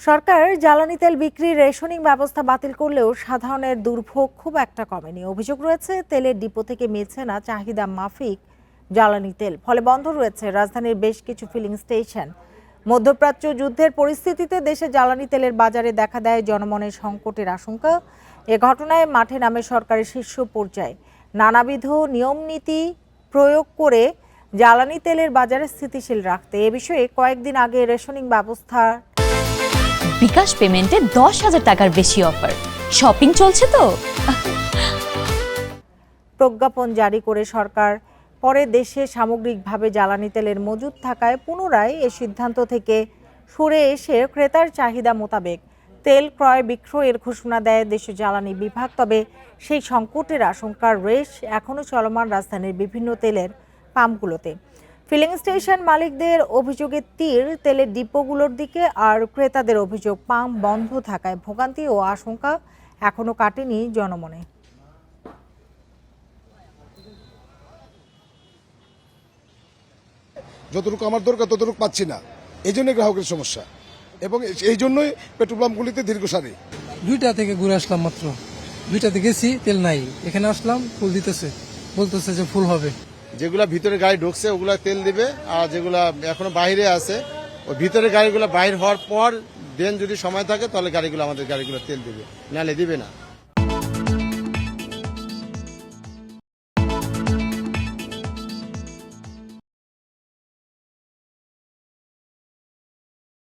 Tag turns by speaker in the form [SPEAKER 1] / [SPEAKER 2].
[SPEAKER 1] সরকার জ্বালানি তেল বিক্রির রেশনিং ব্যবস্থা বাতিল করলেও সাধারণের দুর্ভোগ খুব একটা কমেনি। অভিযোগ রয়েছে তেলের ডিপো থেকে মিলছে না চাহিদা মাফিক জ্বালানি তেল, ফলে বন্ধ রয়েছে রাজধানীর বেশ কিছু ফিলিং স্টেশন। মধ্যপ্রাচ্য যুদ্ধের পরিস্থিতিতে দেশে জ্বালানি তেলের বাজারে দেখা দেয় জনমনের সংকটের আশঙ্কা। এ ঘটনায় মাঠে নামে সরকারের শীর্ষ পর্যায়ে নানাবিধ নিয়মনীতি প্রয়োগ করে জ্বালানি তেলের বাজারে স্থিতিশীল রাখতে। এ বিষয়ে কয়েকদিন আগে রেশনিং ব্যবস্থা
[SPEAKER 2] বিকাশ পেমেন্টে 10,000 টাকার বেশি অফার, শপিং চলছে তো।
[SPEAKER 1] প্রজ্ঞাপন জারি করে সরকার পরে দেশে সামগ্রিকভাবে জ্বালানি তেলের মজুদ থাকায় পুনরায় এ সিদ্ধান্ত থেকে সরে এসে ক্রেতার চাহিদা মোতাবেক তেল ক্রয় বিক্রয়ের ঘোষণা দেয় দেশের জ্বালানি বিভাগ। তবে সেই সংকটের আশঙ্কার রেশ এখনও চলমান রাজধানীর বিভিন্ন তেলের পাম্পগুলোতে। ফিলিং স্টেশন মালিকদের অভিযোগের তীর তেলের ডিপোগুলোর দিকে, আর ক্রেতাদের অভিযোগ পাম্প বন্ধ থাকায় ভোগান্তি ও আশঙ্কা এখনো কাটেনি জনমনে।
[SPEAKER 3] যতটুকু আমার দরকার ততটুকু পাচ্ছি না, এই জন্য গ্রাহকের সমস্যা, এবং এই জন্যই পেট্রোল পাম্পগুলিতে দীর্ঘ সারি।
[SPEAKER 4] 2টা থেকে ঘুরে আসলাম, মাত্র 2টাতে গেছি, তেল নাই। এখানে আসলাম, ফুল দিতেছে, বলতেছে যে ফুল হবে।
[SPEAKER 5] যেগুলা ভিতরে গাড়ি ঢুকছে ওগুলা তেল দিবে, আর যেগুলা এখনো বাইরে আছে ওই ভিতরে গাড়িগুলো বাইরে হওয়ার পর দেন যদি সময় থাকে তাহলে আমাদের গাড়িগুলো তেল দিবে, নাহলে দিবে না।